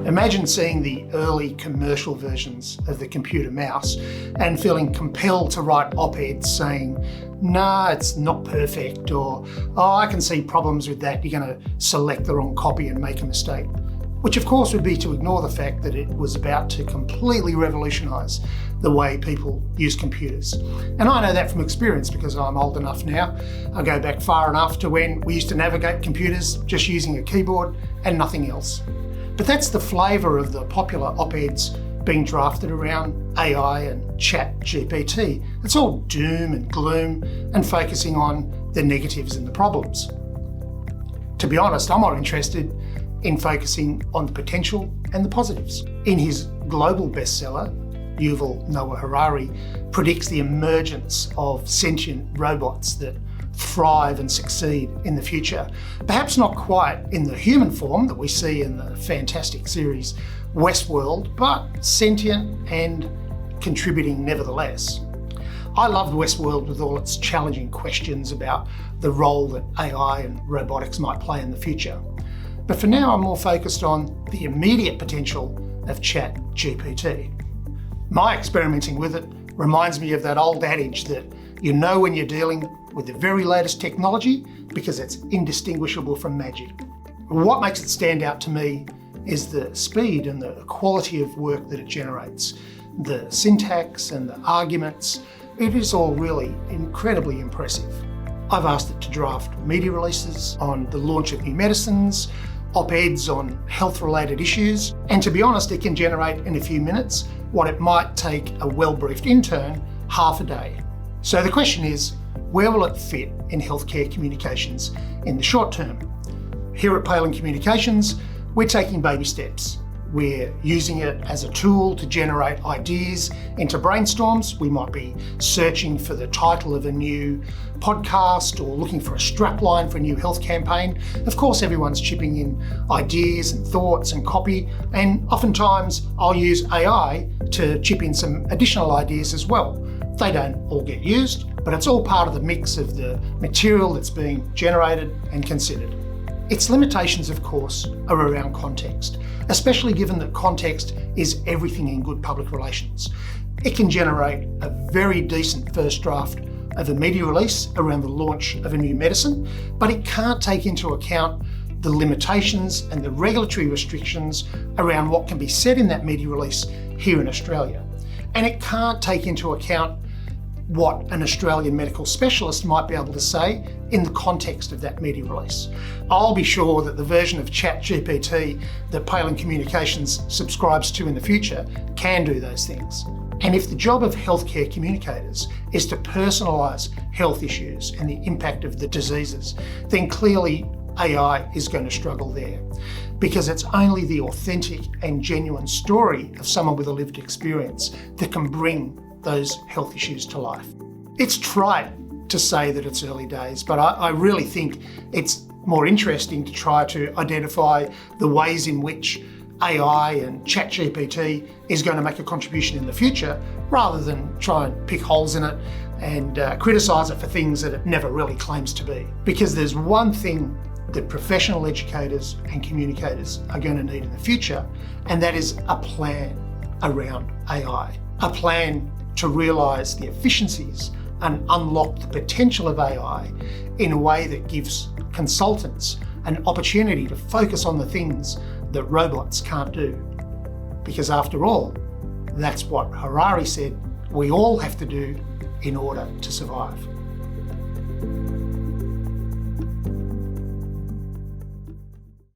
Imagine seeing the early commercial versions of the computer mouse and feeling compelled to write op-eds saying, nah, it's not perfect, or, oh, I can see problems with that, you're going to select the wrong copy and make a mistake. Which of course would be to ignore the fact that it was about to completely revolutionise the way people use computers. And I know that from experience because I'm old enough now. I go back far enough to when we used to navigate computers just using a keyboard and nothing else. But that's the flavour of the popular op-eds being drafted around AI and chat GPT. It's all doom and gloom and focusing on the negatives and the problems. To be honest, I'm more interested in focusing on the potential and the positives. In his global bestseller, Yuval Noah Harari predicts the emergence of sentient robots that thrive and succeed in the future. Perhaps not quite in the human form that we see in the fantastic series Westworld, but sentient and contributing nevertheless. I loved Westworld with all its challenging questions about the role that AI and robotics might play in the future. But for now, I'm more focused on the immediate potential of Chat GPT. My experimenting with it reminds me of that old adage that you know when you're dealing with the very latest technology because it's indistinguishable from magic. What makes it stand out to me is the speed and the quality of work that it generates. The syntax and the arguments, it is all really incredibly impressive. I've asked it to draft media releases on the launch of new medicines, op-eds on health-related issues, and to be honest, it can generate in a few minutes what it might take a well-briefed intern half a day. So the question is, where will it fit in healthcare communications in the short term? Here at Palin Communications, we're taking baby steps. We're using it as a tool to generate ideas into brainstorms. We might be searching for the title of a new podcast or looking for a strapline for a new health campaign. Of course, everyone's chipping in ideas and thoughts and copy, and oftentimes I'll use AI to chip in some additional ideas as well. They don't all get used, but it's all part of the mix of the material that's being generated and considered. Its limitations, of course, are around context, especially given that context is everything in good public relations. It can generate a very decent first draft of a media release around the launch of a new medicine, but it can't take into account the limitations and the regulatory restrictions around what can be said in that media release here in Australia. And it can't take into account what an Australian medical specialist might be able to say in the context of that media release. I'll be sure that the version of ChatGPT that Palin Communications subscribes to in the future can do those things. And if the job of healthcare communicators is to personalise health issues and the impact of the diseases, then clearly AI is going to struggle there, because it's only the authentic and genuine story of someone with a lived experience that can bring those health issues to life. It's trite to say that it's early days, but I really think it's more interesting to try to identify the ways in which AI and ChatGPT is going to make a contribution in the future, rather than try and pick holes in it and criticise it for things that it never really claims to be. Because there's one thing that professional educators and communicators are going to need in the future, and that is a plan around AI. A plan to realise the efficiencies and unlock the potential of AI in a way that gives consultants an opportunity to focus on the things that robots can't do. Because after all, that's what Harari said we all have to do in order to survive.